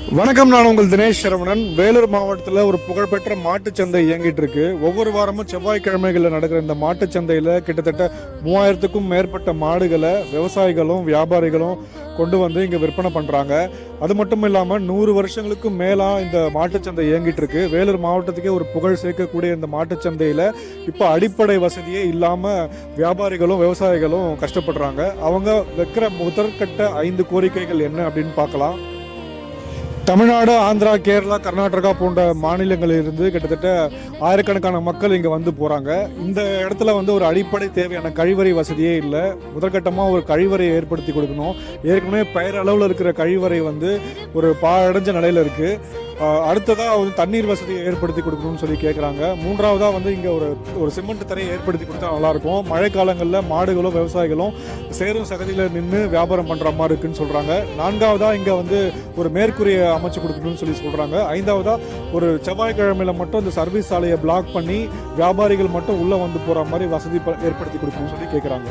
வணக்கம், நான் உங்கள் தினேஷ் சரவணன். வேலூர் மாவட்டத்தில் ஒரு புகழ்பெற்ற மாட்டுச்சந்தை இயங்கிட்டு இருக்கு. ஒவ்வொரு வாரமும் செவ்வாய்க்கிழமைகளில் நடக்கிற இந்த மாட்டுச்சந்தையில் கிட்டத்தட்ட 3000க்கும் மேற்பட்ட மாடுகளை விவசாயிகளும் வியாபாரிகளும் கொண்டு வந்து இங்கே விற்பனை பண்ணுறாங்க. அது மட்டும் இல்லாமல் 100 வருஷங்களுக்கும் மேலாக இந்த மாட்டுச்சந்தை இயங்கிட்டு இருக்கு. வேலூர் மாவட்டத்துக்கே ஒரு புகழ் சேர்க்கக்கூடிய இந்த மாட்டுச்சந்தையில் இப்போ அடிப்படை வசதியே இல்லாமல் வியாபாரிகளும் விவசாயிகளும் கஷ்டப்படுறாங்க. அவங்க வைக்கிற முதற்கட்ட 5 கோரிக்கைகள் என்ன அப்படின்னு பார்க்கலாம். தமிழ்நாடு, ஆந்திரா, கேரளா, கர்நாடகா போன்ற மாநிலங்களிலிருந்து கிட்டத்தட்ட ஆயிரக்கணக்கான மக்கள் இங்கே வந்து போகிறாங்க. இந்த இடத்துல வந்து ஒரு அடிப்படை தேவையான கழிவறை வசதியே இல்லை. முதற்கட்டமாக ஒரு கழிவறையை ஏற்படுத்தி கொடுக்கணும். ஏற்கனவே பெயரளவில் இருக்கிற கழிவறை வந்து ஒரு பாழடைஞ்ச நிலையில் இருக்குது. அடுத்ததாக வந்து தண்ணீர் வசதியை ஏற்படுத்தி கொடுக்கணும்னு சொல்லி கேட்குறாங்க. மூன்றாவதாக வந்து இங்கே ஒரு சிமெண்ட் தரையை ஏற்படுத்தி கொடுத்தா நல்லாயிருக்கும். மழை காலங்களில் மாடுகளும் விவசாயிகளும் சேரும் சகதியில் நின்று வியாபாரம் பண்ணுற மாதிரி இருக்குன்னு சொல்கிறாங்க. நான்காவதாக இங்கே வந்து ஒரு மேற்கூரையை அமைச்சு கொடுக்கணும்னு சொல்லி சொல்கிறாங்க. ஐந்தாவதாக ஒரு செவ்வாய்க்கிழமையில் மட்டும் இந்த சர்வீஸ் சாலையை பிளாக் பண்ணி வியாபாரிகள் மட்டும் உள்ளே வந்து போகிற மாதிரி வசதி ஏற்படுத்தி கொடுக்கணும்னு சொல்லி கேட்குறாங்க.